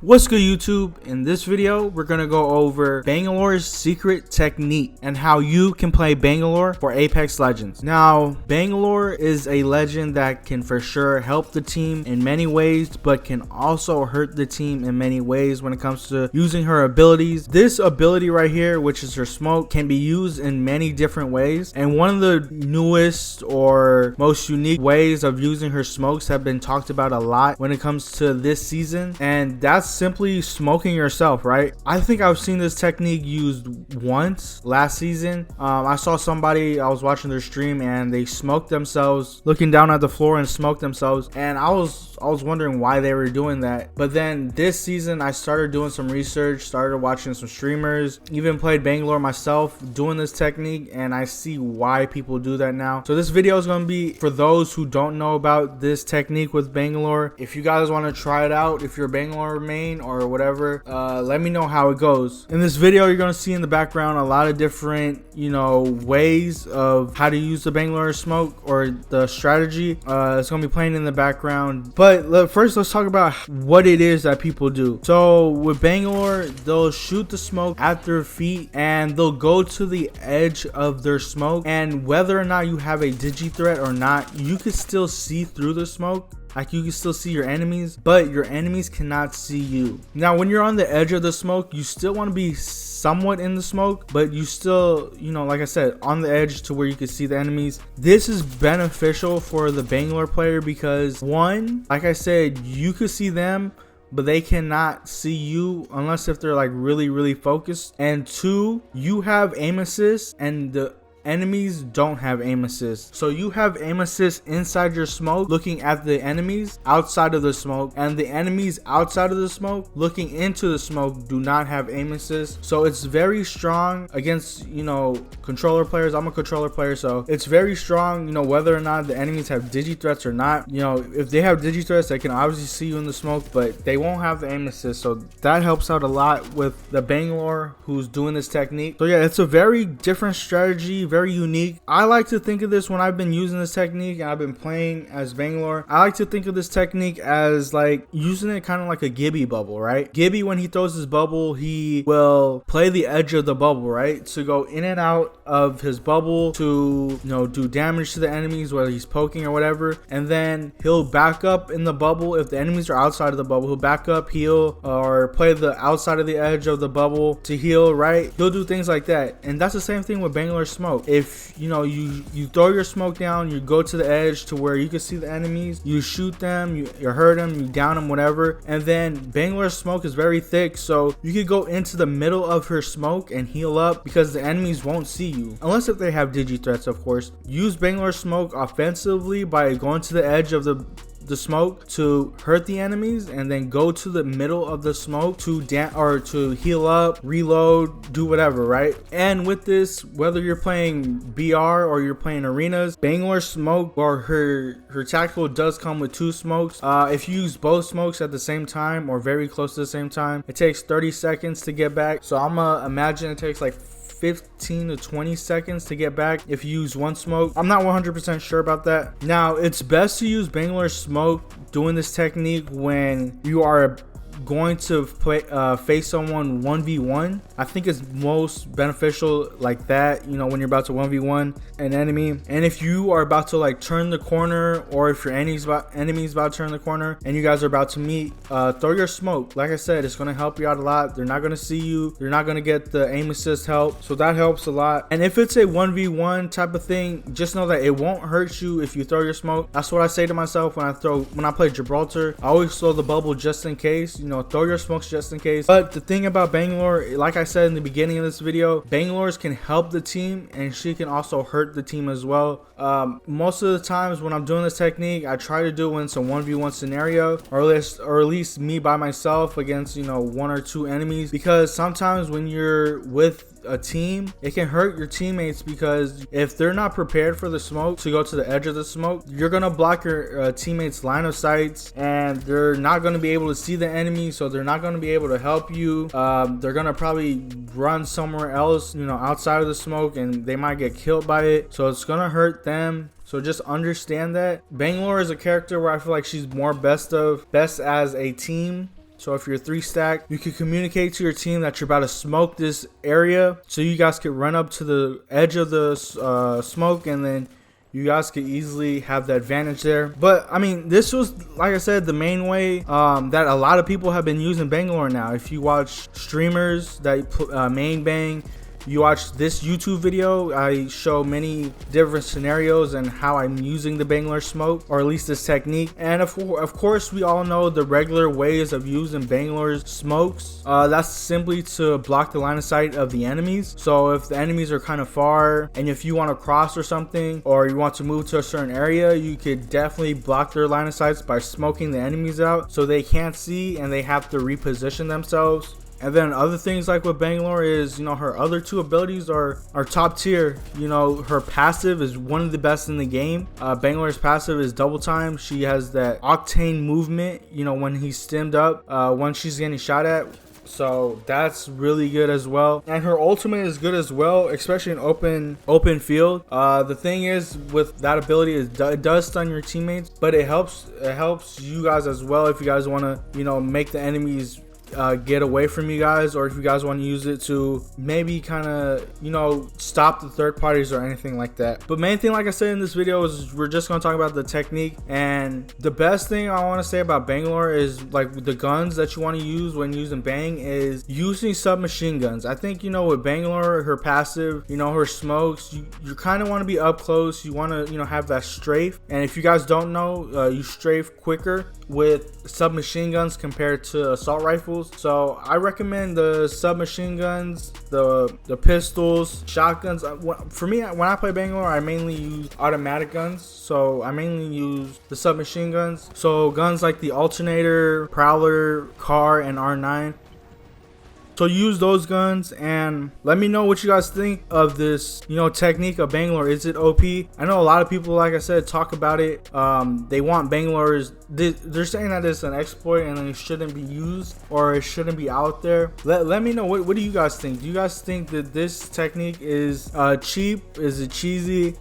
What's good, YouTube? In this video, we're gonna go over Bangalore's secret technique and how you can play Bangalore for Apex Legends. Now, Bangalore is a legend that can for sure help the team in many ways, but can also hurt the team in many ways when it comes to using her abilities. This ability right here, which is her smoke, can be used in many different ways. And one of the newest or most unique ways of using her smokes have been talked about a lot when it comes to this season, and that's simply smoking yourself, right? I think I've seen this technique used once last season. I saw somebody, I was watching their stream and they smoked themselves, looking down at the floor and smoked themselves, and I was wondering why they were doing that. But then this season I started doing some research, started watching some streamers, even played Bangalore myself doing this technique, and I see why people do that now. So this video is going to be for those who don't know about this technique with Bangalore. If you guys want to try it out, if you're a Bangalore main or whatever, let me know how it goes. In this video, you're going to see in the background a lot of different, ways of how to use the Bangalore smoke or the strategy. It's going to be playing in the background, but first let's talk about what it is that people do. So with Bangalore, they'll shoot the smoke at their feet and they'll go to the edge of their smoke, and whether or not you have a digi threat or not, you can still see through the smoke. Like, you can still see your enemies, but your enemies cannot see you. Now, when you're on the edge of the smoke, you still want to be somewhat in the smoke, but you still, like I said, on the edge to where you can see the enemies. This is beneficial for the Bangalore player because, one, like I said, you could see them, but they cannot see you unless if they're like really focused. And two, you have aim assist and the enemies don't have aim assist. So you have aim assist inside your smoke looking at the enemies outside of the smoke, and the enemies outside of the smoke looking into the smoke do not have aim assist. So it's very strong against controller players. I'm a controller player, so it's very strong, whether or not the enemies have digi threats or not. If they have digi threats, they can obviously see you in the smoke, but they won't have the aim assist. So that helps out a lot with the Bangalore who's doing this technique. So yeah, it's a very different strategy, very unique. I like to think of this when I've been using this technique and I've been playing as Bangalore. I like to think of this technique as like using it kind of like a Gibby bubble, right? Gibby, when he throws his bubble, he will play the edge of the bubble, right? To go in and out of his bubble to, do damage to the enemies, whether he's poking or whatever. And then he'll back up in the bubble. If the enemies are outside of the bubble, he'll back up, heal, or play the outside of the edge of the bubble to heal, right? He'll do things like that. And that's the same thing with Bangalore smoke. If you throw your smoke down, you go to the edge to where you can see the enemies, you shoot them, you hurt them, you down them, whatever. And then Bangalore's smoke is very thick, so you could go into the middle of her smoke and heal up because the enemies won't see you, unless if they have digi threats, of course. Use Bangalore smoke offensively by going to the edge of the smoke to hurt the enemies, and then go to the middle of the smoke to to heal up, reload, do whatever, right? And with this, whether you're playing BR or you're playing arenas, Bangalore smoke or her tactical does come with two smokes. If you use both smokes at the same time or very close to the same time, it takes 30 seconds to get back. So I'm gonna imagine it takes like 15 to 20 seconds to get back if you use one smoke. I'm not 100% sure about that. Now, it's best to use Bangalore smoke doing this technique when you are going to face someone 1v1. I think it's most beneficial like that, when you're about to 1v1 an enemy. And if you are about to like turn the corner, or if your enemy's about to turn the corner and you guys are about to meet, throw your smoke. Like I said, it's going to help you out a lot. They're not going to see you, they're not going to get the aim assist help, so that helps a lot. And if it's a 1v1 type of thing, just know that it won't hurt you if you throw your smoke. That's what I say to myself when I play Gibraltar. I always throw the bubble just in case, throw your smokes just in case. But the thing about Bangalore, like I said in the beginning of this video, Bangalore's can help the team and she can also hurt the team as well. Most of the times when I'm doing this technique, I try to do it when it's a 1v1 scenario, or at least me by myself against one or two enemies, because sometimes when you're with a team, it can hurt your teammates, because if they're not prepared for the smoke to go to the edge of the smoke, you're gonna block your teammates' line of sights, and they're not gonna be able to see the enemy, so they're not gonna be able to help you. They're gonna probably run somewhere else, outside of the smoke, and they might get killed by it, so it's gonna hurt them. So just understand that Bangalore is a character where I feel like she's more best as a team So if you're 3 stack, you can communicate to your team that you're about to smoke this area, so you guys can run up to the edge of the smoke, and then you guys could easily have the advantage there. But I mean, this was, like I said, the main way that a lot of people have been using Bangalore now. If you watch streamers that main bang, you watch this YouTube video, I show many different scenarios and how I'm using the Bangalore smoke, or at least this technique. And of course, we all know the regular ways of using Bangalore's smokes. That's simply to block the line of sight of the enemies. So if the enemies are kind of far, and if you want to cross or something, or you want to move to a certain area, you could definitely block their line of sights by smoking the enemies out, so they can't see and they have to reposition themselves. And then other things like with Bangalore is, you know, her other 2 abilities are top tier. You know, her passive is one of the best in the game. Bangalore's passive is double time. She has that octane movement, you know, when he's stemmed up, when she's getting shot at. So that's really good as well. And her ultimate is good as well, especially in open field. The thing is with that ability is it does stun your teammates, but it helps you guys as well if you guys want to, you know, make the enemies get away from you guys, or if you guys want to use it to maybe kind of, you know, stop the third parties or anything like that. But main thing, like I said in this video, is we're just going to talk about the technique. And the best thing I want to say about Bangalore is, like, the guns that you want to use when using Bang is using submachine guns. I think, you know, with Bangalore, her passive, you know, her smokes, you kind of want to be up close. You want to, you know, have that strafe. And if you guys don't know, you strafe quicker with submachine guns compared to assault rifles. So I recommend the submachine guns, the pistols, shotguns. For me, when I play Bangalore, I mainly use automatic guns. So I mainly use the submachine guns. So guns like the alternator, prowler, car, and R9. So use those guns, and let me know what you guys think of this, you know, technique of Bangalore. Is it OP? I know a lot of people, like I said, talk about it. They want Bangalore's, they're saying that it's an exploit and it shouldn't be used, or it shouldn't be out there. Let me know, what do you guys think? Do you guys think that this technique is cheap? Is it cheesy?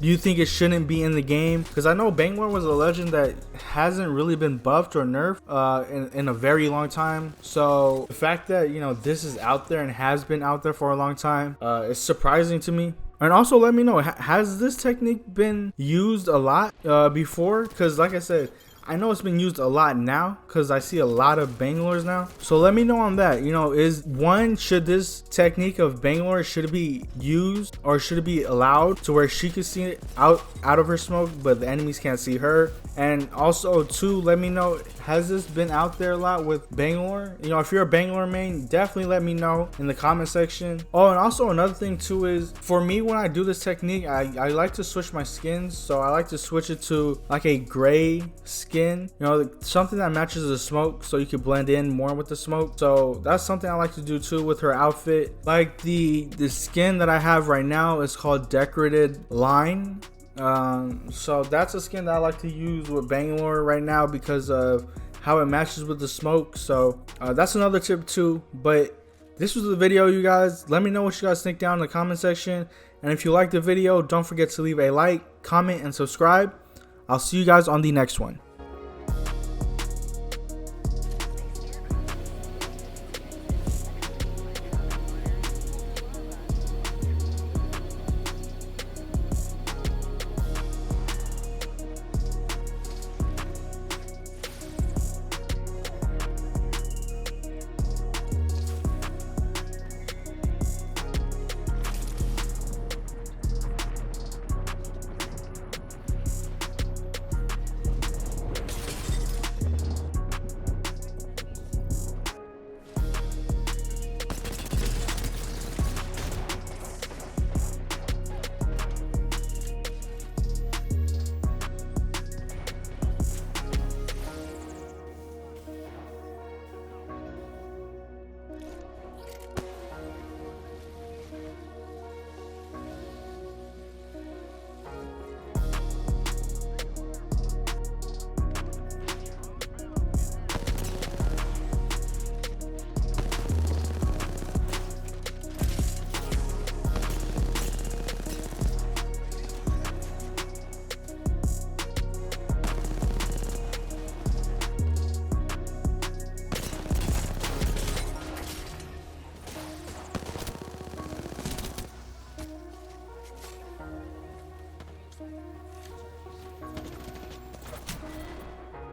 Do you think it shouldn't be in the game? Because I know Bangalore was a legend that hasn't really been buffed or nerfed in a very long time. So the fact that, you know, this is out there and has been out there for a long time, is surprising to me. And also let me know, has this technique been used a lot before? Because like I said, I know it's been used a lot now because I see a lot of Bangalore's now. So let me know on that. You know, should this technique of Bangalore, should it be used, or should it be allowed to where she can see it out of her smoke, but the enemies can't see her? And also too, let me know, has this been out there a lot with Bangalore? You know, if you're a Bangalore main, definitely let me know in the comment section. Oh, and also another thing too is, for me, when I do this technique, I like to switch my skins. So I like to switch it to like a gray skin, you know, something that matches the smoke, so you can blend in more with the smoke. So that's something I like to do too with her outfit. Like the skin that I have right now is called Decorated Line. So that's a skin that I like to use with Bangalore right now because of how it matches with the smoke. So that's another tip too. But this was the video, you guys. Let me know what you guys think down in the comment section. And if you liked the video, don't forget to leave a like, comment, and subscribe. I'll see you guys on the next one.